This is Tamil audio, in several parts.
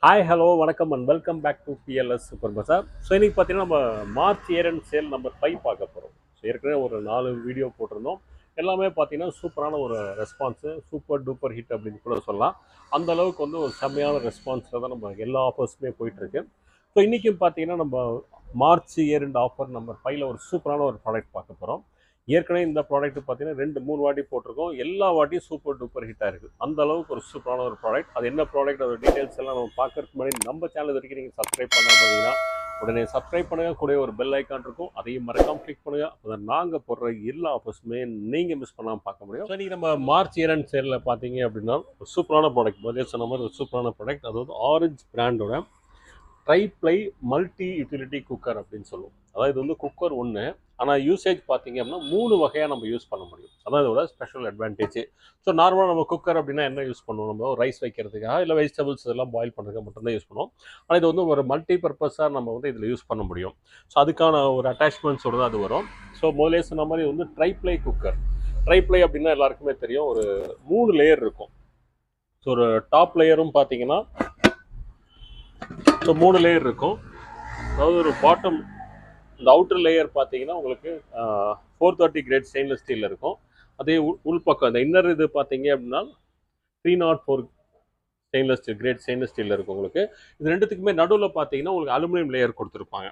ஹாய் ஹலோ வணக்கம் and welcome back to PLS super bazaar. So இன்றைக்கி பார்த்தீங்கன்னா நம்ம March year end sale number 5 பார்க்க போகிறோம். ஸோ ஏற்கனவே ஒரு 4 வீடியோ போட்டிருந்தோம். எல்லாமே பார்த்தீங்கன்னா சூப்பரான ஒரு ரெஸ்பான்ஸு, சூப்பர் டூப்பர் ஹிட் அப்படின்னு கூட சொல்லலாம். அந்த அளவுக்கு வந்து ஒரு செம்மையான ரெஸ்பான்ஸில் தான் நம்ம எல்லா ஆஃபர்ஸுமே போயிட்டுருக்கு. ஸோ இன்றைக்கும் பார்த்தீங்கன்னா நம்ம March year end offer number 5ல் ஒரு சூப்பரான ஒரு ப்ராடக்ட் பார்க்க போகிறோம். ஏற்கனவே இந்த ப்ராடக்ட் பார்த்தீங்கன்னா 2-3 வாட்டி போட்டிருக்கோம். எல்லா வாட்டியும் சூப்பர் டூப்பர் ஹிட்டாக இருக்குது. அந்த அளவுக்கு ஒரு சூப்பரான ஒரு ப்ராடக்ட். அது என்ன ப்ராடக்ட், அதோட டீட்டெயில்ஸ் எல்லாம் நம்ம பார்க்கறதுக்கு முன்னாடி நம்ம சேனல் வரைக்கும் நீங்கள் சப்ஸ்கிரைப் பண்ணாமல் இருந்தீங்கன்னா உடனே சப்ஸ்கிரைப் பண்ணுங்கள். கூட ஒரு பெல் ஐக்கான் இருக்கும், அதையும் மறக்காமல் கிளிக் பண்ணுங்கள். அப்போ தான் நாங்கள் போடுற எல்லா ஆஃபர்ஸுமே நீங்கள் மிஸ் பண்ணாமல் பார்க்க முடியும். ஸோ இன்றைக்கி நம்ம மார்ச் இயர் அண்ட் சேலில் பார்த்தீங்க அப்படின்னா ஒரு சூப்பரான ப்ராடக்ட், முதல்ல சொன்ன மாதிரி ஒரு சூப்பரான ப்ராடக்ட். அதாவது ஆரஞ்ச் பிராண்டோட ட்ரைப்ளை மல்டி யூட்டிலிட்டி குக்கர் அப்படின்னு சொல்லுவோம். அதாவது இது வந்து குக்கர் ஒன்று, ஆனால் யூசேஜ் பார்த்தீங்க அப்படின்னா 3 வகையாக நம்ம யூஸ் பண்ண முடியும். அதான் இதோட ஸ்பெஷல் அட்வான்டேஜ். ஸோ நார்மலாக நம்ம குக்கர் அப்படின்னா என்ன யூஸ் பண்ணுவோம், நம்ம ரைஸ் வைக்கிறதுக்காக இல்லை வெஜிடபிள்ஸ் இதெல்லாம் பாயில் பண்ணுறதுக்கு மட்டும்தான் யூஸ் பண்ணுவோம். ஆனால் இது வந்து ஒரு மல்டி பர்பஸாக நம்ம வந்து இதில் யூஸ் பண்ண முடியும். ஸோ அதுக்கான ஒரு அட்டாச்மெண்ட்ஸோடு தான் அது வரும். ஸோ முதலே சொன்ன மாதிரி வந்து ட்ரைப்ளை குக்கர். ட்ரைப்ளை அப்படின்னா எல்லாருக்குமே தெரியும், ஒரு 3 லேயர் இருக்கும். ஸோ ஒரு டாப் லேயரும் பார்த்தீங்கன்னா ஸோ 3 லேயர் இருக்கும். அதாவது ஒரு பாட்டம், இந்த அவுட்டர் லேயர் பார்த்தீங்கன்னா உங்களுக்கு 430 கிரேட் ஸ்டெயின்லெஸ் ஸ்டீல் இருக்கும். அதே உள்பக்கம் இந்த இன்னர் இது பார்த்தீங்க அப்படின்னா 304 ஸ்டெயின்லெஸ் ஸ்டீல், கிரேட் ஸ்டெயின்லெஸ் ஸ்டீலில் இருக்கும் உங்களுக்கு. இது ரெண்டுத்துக்குமே நடுவில் பார்த்தீங்கன்னா உங்களுக்கு அலுமினியம் லேயர் கொடுத்துருப்பாங்க.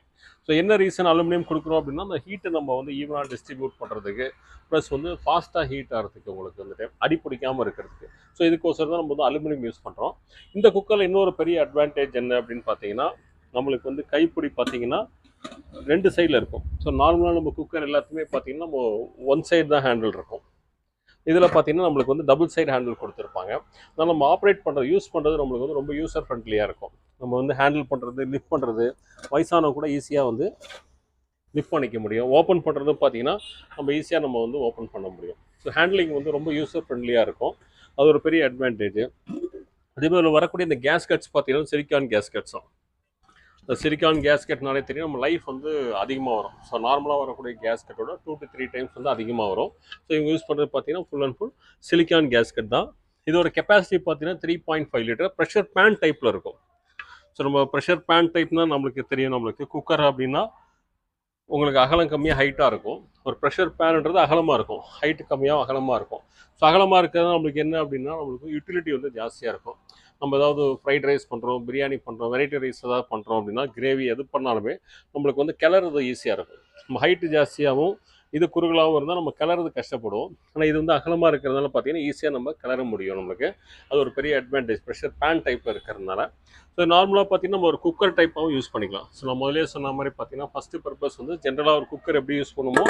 ஸோ என்ன ரீசன் அலுமினியம் கொடுக்குறோம் அப்படின்னா, அந்த ஹீட்டை நம்ம வந்து ஈவனாக டிஸ்ட்ரிபியூட் பண்ணுறதுக்கு, ப்ளஸ் வந்து ஃபாஸ்ட்டாக ஹீட் ஆகிறதுக்கு, உங்களுக்கு வந்துட்டு அடி பிடிக்காமல் இருக்கிறதுக்கு. ஸோ இதுக்கோசரம் தான் நம்ம வந்து அலுமினியம் யூஸ் பண்ணுறோம். இந்த குக்கரில் இன்னொரு பெரிய அட்வான்டேஜ் என்ன அப்படின்னு பார்த்தீங்கன்னா, நம்மளுக்கு வந்து கைப்பிடி பார்த்தீங்கன்னா 2 சைடில் இருக்கும். ஸோ நார்மலாக நம்ம குக்கர் எல்லாத்துக்குமே பார்த்தீங்கன்னா நம்ம ஒன் சைடு தான் ஹேண்டில் இருக்கும். இதில் பார்த்தீங்கன்னா நம்மளுக்கு வந்து டபுள் சைடு ஹேண்டில் கொடுத்துருப்பாங்க. அதனால் நம்ம ஆப்ரேட் பண்ணுறது, யூஸ் பண்ணுறது நம்மளுக்கு வந்து ரொம்ப யூசர் ஃப்ரெண்ட்லியாக இருக்கும். நம்ம வந்து ஹேண்டில் பண்ணுறது, லிஃப்ட் பண்ணுறது, வயசானவங்க கூட ஈஸியாக வந்து லிஃப்ட் பண்ணிக்க முடியும். ஓப்பன் பண்ணுறது பார்த்தீங்கன்னா நம்ம ஈஸியாக நம்ம வந்து ஓப்பன் பண்ண முடியும். ஸோ ஹேண்ட்லிங் வந்து ரொம்ப யூசர் ஃப்ரெண்ட்லியாக இருக்கும். அது ஒரு பெரிய அட்வான்டேஜ். அதேமாதிரி வரக்கூடிய இந்த கேஸ்கட்ஸ் பார்த்தீங்கன்னா சிலிக்கான் கேஸ்கட்ஸும். இந்த சிலிக்கான் கேஸ்கெட்னாலே தெரியும், நம்ம லைஃப் வந்து அதிகமாக வரும். ஸோ நார்மலாக வரக்கூடிய கேஸ்கெட்டோட 2 to 3 டைம்ஸ் வந்து அதிகமாக வரும். ஸோ இவங்க யூஸ் பண்ணுறது பார்த்தீங்கன்னா full and full silicon gasket தான். இதோட கெப்பாசிட்டி பார்த்தீங்கன்னா 3.5 லிட்டர் ப்ரெஷர் பேன் டைப்பில் இருக்கும். ஸோ நம்ம ப்ரெஷர் பேன் டைப்னால் நம்மளுக்கு தெரியும், நம்மளுக்கு குக்கர் அப்படின்னா உங்களுக்கு அகலம் கம்மியாக ஹைட்டாக இருக்கும். ஒரு ப்ரெஷர் பேனுன்றது அகலமாக இருக்கும், ஹைட்டு கம்மியாக அகலமாக இருக்கும். ஸோ அகலமாக இருக்கிறது நம்மளுக்கு என்ன அப்படின்னா, நம்மளுக்கு யூட்டிலிட்டி வந்து ஜாஸ்தியாக இருக்கும். நம்ம ஏதாவது ஃப்ரைட் ரைஸ் பண்ணுறோம், பிரியாணி பண்ணுறோம், வெரைட்டி ரைஸ் ஏதாவது பண்ணுறோம் அப்படின்னா, கிரேவி எது பண்ணாலுமே நம்மளுக்கு வந்து கிளறது ஈஸியாக இருக்கும். நம்ம ஹைட்டு ஜாஸ்தியாகவும் இது குறுகலாகவும் இருந்தால் நம்ம கிளறது கஷ்டப்படுவோம். ஆனால் இது வந்து அகலமாக இருக்கிறதுனால பார்த்தீங்கன்னா ஈஸியாக நம்ம கிளற முடியும். நம்மளுக்கு அது ஒரு பெரிய அட்வான்டேஜ் ப்ரெஷர் பேன் டைப்பில் இருக்கிறதுனால. ஸோ நார்மலாக பார்த்தீங்கன்னா நம்ம ஒரு குக்கர் டைப்பாகவும் யூஸ் பண்ணிக்கலாம். ஸோ நான் முதலே சொன்ன மாதிரி பார்த்தீங்கன்னா ஃபஸ்ட்டு பர்பஸ் வந்து ஜென்ரலாக ஒரு குக்கர் எப்படி யூஸ் பண்ணுமோ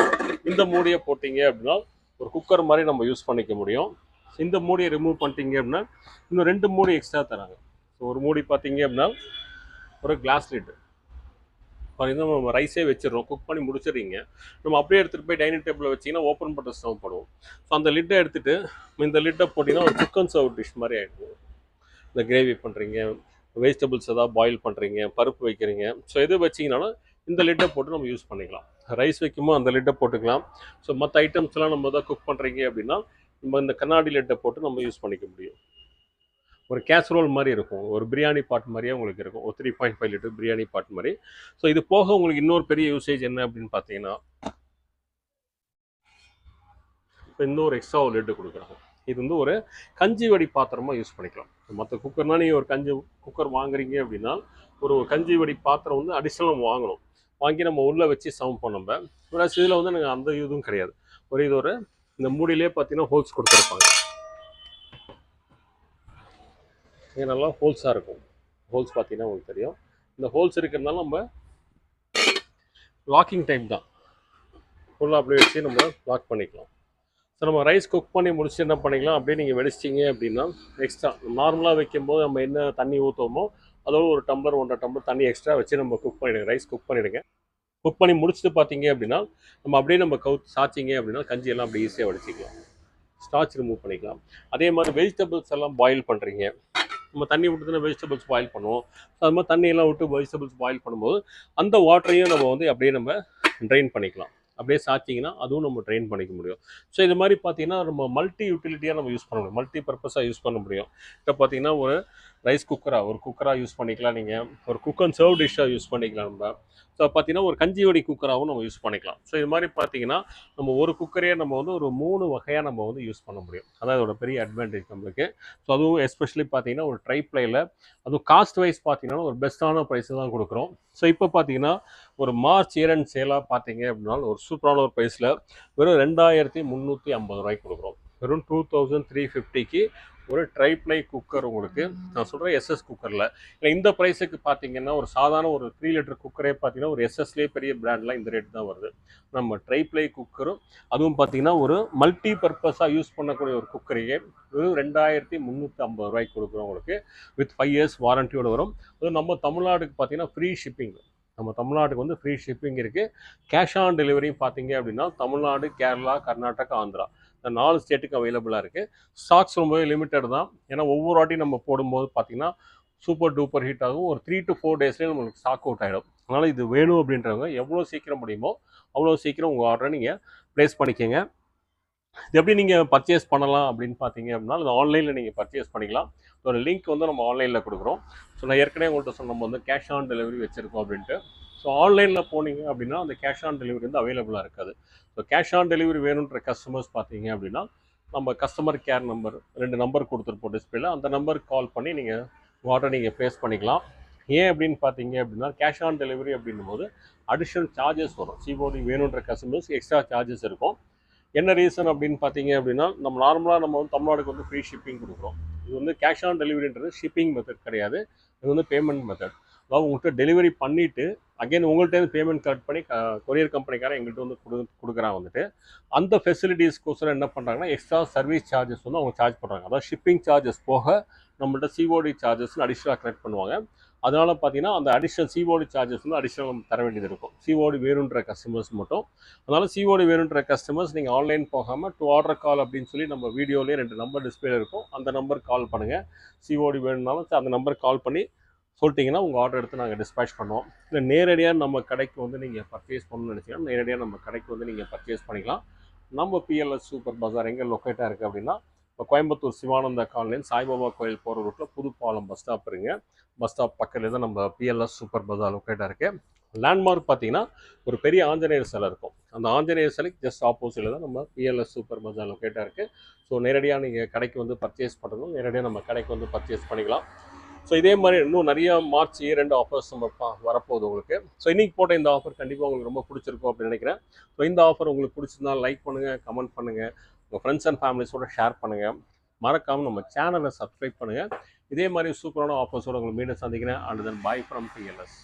இந்த மூடியை போட்டிங்க அப்படின்னா ஒரு குக்கர் மாதிரி நம்ம யூஸ் பண்ணிக்க முடியும். இந்த மூடியை ரிமூவ் பண்ணிட்டீங்க அப்படின்னா இன்னும் 2 மூடி எக்ஸ்ட்ரா தராங்க. ஸோ ஒரு மூடி பார்த்தீங்க அப்படின்னா ஒரு கிளாஸ் லிட்டு பார்த்தீங்கன்னா நம்ம ரைஸே வச்சிடறோம், குக் பண்ணி முடிச்சிடுறீங்க, நம்ம அப்படியே எடுத்துகிட்டு போய் டைனிங் டேபிளில் வச்சிங்கன்னா ஓப்பன் பண்ணுற ஸ்டவ் பண்ணுவோம். ஸோ அந்த லிட்டை எடுத்துகிட்டு இந்த லிட்டை போட்டிங்கன்னா ஒரு குக் அண்ட் சர்வ் டிஷ் மாதிரி ஆகிடும். இந்த கிரேவி பண்ணுறீங்க, வெஜிடபிள்ஸ் ஏதாவது பாயில் பண்ணுறீங்க, பருப்பு வைக்கிறீங்க, ஸோ எது வச்சிங்கனாலும் இந்த லிட்டை போட்டு நம்ம யூஸ் பண்ணிக்கலாம். ரைஸ் வைக்கும்போது அந்த லிட்டை போட்டுக்கலாம். ஸோ மற்ற ஐட்டம்ஸ்லாம் நம்ம எதாவது குக் பண்ணுறீங்க அப்படின்னா நம்ம இந்த கண்ணாடி லிட்டை போட்டு நம்ம யூஸ் பண்ணிக்க முடியும். ஒரு கேஸ்ரோல் மாதிரி இருக்கும், ஒரு பிரியாணி பாட் மாதிரியே உங்களுக்கு இருக்கும், ஒரு 3.5 லிட்டர் பிரியாணி பாட் மாதிரி. ஸோ இது போக உங்களுக்கு இன்னொரு பெரிய யூசேஜ் என்ன அப்படின்னு பார்த்தீங்கன்னா, இப்போ இன்னொரு எக்ஸ்ட்ரா ஒரு லிட்டு கொடுக்குறாங்க. இது வந்து ஒரு கஞ்சி வடி பாத்திரமாக யூஸ் பண்ணிக்கலாம். மற்ற குக்கர்னால் நீங்கள் ஒரு கஞ்சி குக்கர் வாங்குறீங்க அப்படின்னா ஒரு கஞ்சி வடி பாத்திரம் வந்து அடிஷ்னலாக வாங்கணும். வாங்கி நம்ம உள்ளே வச்சு சர்வ் பண்ணோம்ப. ப்ளஸ் இதில் வந்து எனக்கு அந்த இதுவும் கிடையாது. இது ஒரு இந்த மூடியிலே பார்த்தீங்கன்னா ஹோல்ஸ் கொடுத்துருப்பாங்க. இங்கே நல்லா ஹோல்ஸாக இருக்கும். ஹோல்ஸ் பார்த்தீங்கன்னா உங்களுக்கு தெரியும். இந்த ஹோல்ஸ் இருக்கிறதுனால நம்ம லாக்கிங் டைம் தான், ஃபுல்லாக அப்படியே வச்சு நம்ம லாக் பண்ணிக்கலாம். ஸோ நம்ம ரைஸ் குக் பண்ணி முடிச்சு என்ன பண்ணிக்கலாம், அப்படியே நீங்கள் வெடிச்சிட்டிங்க அப்படின்னா எக்ஸ்ட்ரா நார்மலாக வைக்கும்போது நம்ம என்ன தண்ணி ஊற்றுவோமோ அதோட ஒரு டம்ளர் 1.5 டம்ளர் தண்ணி எக்ஸ்ட்ரா வச்சு நம்ம குக் பண்ணிவிடுங்க, ரைஸ் குக் பண்ணிவிடுங்க. குக் பண்ணி முடிச்சுட்டு பார்த்தீங்க அப்படின்னா நம்ம அப்படியே நம்ம சாய்ச்சிங்க அப்படின்னா கஞ்சியெல்லாம் அப்படி ஈஸியாக வடிச்சிக்கலாம், ஸ்டார்ச் ரிமூவ் பண்ணிக்கலாம். அதே மாதிரி வெஜிடபிள்ஸ் எல்லாம் பாயில் பண்ணுறீங்க, நம்ம தண்ணி விட்டுதுன்னா வெஜிடபிள்ஸ் பாயில் பண்ணுவோம். ஸோ அது மாதிரி தண்ணியெல்லாம் விட்டு வெஜிடபிள்ஸ் பாயில் பண்ணும்போது அந்த வாட்டரையும் நம்ம வந்து அப்படியே நம்ம ட்ரெயின் பண்ணிக்கலாம். அப்படியே சாய்ச்சிங்கன்னா அதுவும் நம்ம ட்ரெயின் பண்ணிக்க முடியும். ஸோ இது மாதிரி பார்த்தீங்கன்னா நம்ம மல்டி யூட்டிலிட்டியாக நம்ம யூஸ் பண்ண முடியும், மல்டி பர்பஸாக யூஸ் பண்ண முடியும். இப்போ பார்த்தீங்கன்னா ஒரு ரைஸ் குக்கராக ஒரு குக்கராக யூஸ் பண்ணிக்கலாம், நீங்கள் ஒரு குக் அண்ட் சர்வ் டிஷ்ஷாக யூஸ் பண்ணிக்கலாம் நம்ம. ஸோ பார்த்தீங்கன்னா ஒரு கஞ்சி வடி குக்கராகவும் நம்ம யூஸ் பண்ணிக்கலாம். ஸோ இது மாதிரி பார்த்தீங்கன்னா நம்ம ஒரு குக்கரையே நம்ம வந்து ஒரு 3 வகையாக நம்ம வந்து யூஸ் பண்ண முடியும். அதான் இதோட பெரிய அட்வான்டேஜ் நம்மளுக்கு. ஸோ அதுவும் எஸ்பெஷலி பார்த்தீங்கன்னா ஒரு ட்ரை ப்ளேயில் அதுவும் காஸ்ட் வைஸ் பார்த்தீங்கன்னா ஒரு பெஸ்ட்டான ப்ரைஸ் தான் கொடுக்குறோம். ஸோ இப்போ பார்த்தீங்கன்னா ஒரு மார்ச் இயர் அண்ட் சேலாக பார்த்தீங்க அப்படின்னா ஒரு சூப்பரான ஒரு ப்ரைஸில் வெறும் 2350 ரூபாய்க்கு கொடுக்குறோம். வெறும் 2350க்கு ஒரு ட்ரை ப்ளை குக்கர் உங்களுக்கு நான் சொல்கிறேன் எஸ்எஸ் குக்கரில். இல்லை இந்த ப்ரைஸுக்கு பார்த்தீங்கன்னா ஒரு சாதாரண ஒரு 3 லிட்டர் குக்கரே பார்த்தீங்கன்னா ஒரு எஸ்எஸ்லேயே பெரிய பிராண்ட்லாம் இந்த ரேட் தான் வருது. நம்ம ட்ரை ப்ளை குக்கரும் அதுவும் பார்த்தீங்கன்னா ஒரு மல்டி பர்பஸாக யூஸ் பண்ணக்கூடிய ஒரு குக்கரையே வெறும் 2350 ரூபாய்க்கு கொடுக்குறோம் உங்களுக்கு. வித் 5 இயர்ஸ் வாரண்டியோடு வரும். அதுவும் நம்ம தமிழ்நாட்டுக்கு பார்த்தீங்கன்னா ஃப்ரீ ஷிப்பிங். நம்ம தமிழ்நாட்டுக்கு வந்து ஃப்ரீ ஷிப்பிங் இருக்குது. கேஷ் ஆன் டெலிவரியும் பார்த்தீங்க அப்படின்னா தமிழ்நாடு, கேரளா, கர்நாடகா, ஆந்திரா இந்த 4 ஸ்டேட்டுக்கு அவைலபிளாக இருக்குது. ஸ்டாக்ஸ் ரொம்பவே லிமிட்டட் தான். ஏன்னா ஒவ்வொரு வாட்டியும் நம்ம போடும்போது பார்த்தீங்கன்னா சூப்பர் டூப்பர் ஹீட் ஆகும். ஒரு 3 to 4 டேஸ்லேயே நம்மளுக்கு ஸ்டாக் அவுட் ஆகிடும். அதனால் இது வேணும் அப்படின்றவங்க எவ்வளோ சீக்கிரம் முடியுமோ அவ்வளோ சீக்கிரம் உங்கள் ஆர்டரை நீங்கள் ப்ளேஸ் பண்ணிக்கோங்க. இது எப்படி நீங்கள் பர்ச்சேஸ் பண்ணலாம் அப்படின்னு பார்த்தீங்க அப்படின்னா அது ஆன்லைனில் நீங்கள் பர்ச்சேஸ் பண்ணிக்கலாம். ஒரு லிங்க் வந்து நம்ம ஆன்லைனில் கொடுக்குறோம். ஸோ நான் ஏற்கனவே உங்கள்கிட்ட சொன்ன நம்ம வந்து கேஷ் ஆன் டெலிவரி வச்சுருக்கோம் அப்படின்ட்டு. ஸோ ஆன்லைனில் போனீங்க அப்படின்னா அந்த கேஷ் ஆன் டெலிவரி வந்து அவைலபிளாக இருக்காது. ஸோ கேஷ் ஆன் டெலிவரி வேணுன்ற கஸ்டமர்ஸ் பார்த்தீங்க அப்படின்னா நம்ம கஸ்டமர் கேர் நம்பர் 2 நம்பர் கொடுத்துருப்போம் டிஸ்பிளேல, அந்த நம்பருக்கு கால் பண்ணி நீங்கள் ஆர்டர் நீங்கள் ப்ளேஸ் பண்ணிக்கலாம். ஏன் அப்படின்னு பார்த்தீங்க அப்படின்னா கேஷ் ஆன் டெலிவரி அப்படின்னும் போது அடிஷ்னல் சார்ஜஸ் வரும். சிஓடி வேணுன்ற கஸ்டமர்ஸ் எக்ஸ்ட்ரா சார்ஜஸ் இருக்கும். என்ன ரீசன் அப்படின்னு பார்த்தீங்க அப்படின்னா நம்ம நார்மலாக நம்ம வந்து தமிழ்நாடுக்கு வந்து ஃப்ரீ ஷிப்பிங் கொடுக்குறோம். இது வந்து கேஷ் ஆன் டெலிவரின்றது ஷிப்பிங் மெத்தட் கிடையாது, இது வந்து பேமெண்ட் மெத்தட். அதாவது உங்கள்கிட்ட டெலிவரி பண்ணிவிட்டு அகைன் உங்கள்கிட்ட பேமெண்ட் கலெக்ட் பண்ணி கொரியர் கம்பெனிக்காரன் எங்கள்கிட்ட வந்து கொடுக்குறாங்க. வந்துட்டு அந்த ஃபெசிலிட்டிஸ்க்கோசரம் என்ன பண்ணுறாங்கன்னா எக்ஸ்ட்ரா சர்வீஸ் சார்ஜஸ் வந்து அவங்க சார்ஜ் பண்ணுறாங்க. அதாவது ஷிப்பிங் சார்ஜஸ் போக நம்மள்ட்ட சிஓடி சார்ஜஸ்னு அடிஷ்னலாக கலெக்ட் பண்ணுவாங்க. அதனால் பார்த்தீங்கன்னா அந்த அடிஷ்னல் சிஓடி சார்ஜஸ் வந்து அடிஷ்னல் நம்ம தர வேண்டியது இருக்கும் சிஓடி வேணுன்ற கஸ்டமர்ஸ் மட்டும். அதனால் சிஓடி வேணுன்ற கஸ்டமர்ஸ் நீங்கள் ஆன்லைன் போகாமல் டு ஆர்டர் கால் அப்படின்னு சொல்லி நம்ம வீடியோலேயே 2 நம்பர் டிஸ்பிளே இருக்கும், அந்த நம்பர் கால் பண்ணுங்கள். சிஓடி வேணும்னாலும் அந்த நம்பர் கால் பண்ணி சொல்லிட்டிங்கன்னா உங்கள் ஆர்டர் எடுத்து நாங்கள் டிஸ்பேச் பண்ணுவோம். இல்லை நேரடியாக நம்ம கடைக்கு வந்து நீங்கள் பர்ச்சேஸ் பண்ணணும்னு நினச்சிங்கன்னா நேரடியாக நம்ம கடைக்கு வந்து நீங்கள் பர்ச்சேஸ் பண்ணிக்கலாம். நம்ம பிஎல்எஸ் சூப்பர் பஜார் எங்கே லொக்கேட்டாக இருக்குது அப்படின்னா இப்போ கோயம்புத்தூர் சிவானந்தா காலனிலேருந்து சாய்பாபா கோயில் போகிற ரூட்டில் புதுப்பாலம் பஸ் ஸ்டாப் இருங்க. பஸ் ஸ்டாப் பக்கத்தில் தான் நம்ம பிஎல்எஸ் சூப்பர் பஜார் லொக்கேட்டாக இருக்குது. லேண்ட்மார்க் பார்த்தீங்கன்னா ஒரு பெரிய ஆஞ்சநேயர் சிலை இருக்கும், அந்த ஆஞ்சநேயர் சிலைக்கு ஜஸ்ட் ஆப்போசிட்டில் தான் நம்ம பிஎல்எஸ் சூப்பர் பஜார் லொக்கேட்டாக இருக்குது. ஸோ நேரடியாக நீங்கள் கடைக்கு வந்து பர்ச்சேஸ் பண்ணுறதும் நேரடியாக நம்ம கடைக்கு வந்து பர்ச்சேஸ் பண்ணிக்கலாம். ஸோ இதே மாதிரி இன்னும் நிறைய மார்ச் இயர் ஆஃபர்ஸ் நம்ம வரப்போகுது உங்களுக்கு. ஸோ இன்றைக்கி போட்ட இந்த ஆஃபர் கண்டிப்பாக உங்களுக்கு ரொம்ப பிடிச்சிருக்கும் அப்படின்னு நினைக்கிறேன். ஸோ இந்த ஆஃபர் உங்களுக்கு பிடிச்சிருந்தால் லைக் பண்ணுங்கள், கமெண்ட் பண்ணுங்கள், உங்கள் ஃப்ரெண்ட்ஸ் அண்ட் ஃபேமிலிஸோட ஷேர் பண்ணுங்கள். மறக்காமல் நம்ம சேனலை சப்ஸ்கிரைப் பண்ணுங்கள். இதே மாதிரி சூப்பரான ஆஃபர்ஸோடு உங்களுக்கு மீண்டும் சந்திக்கிறேன். And then by from BLS.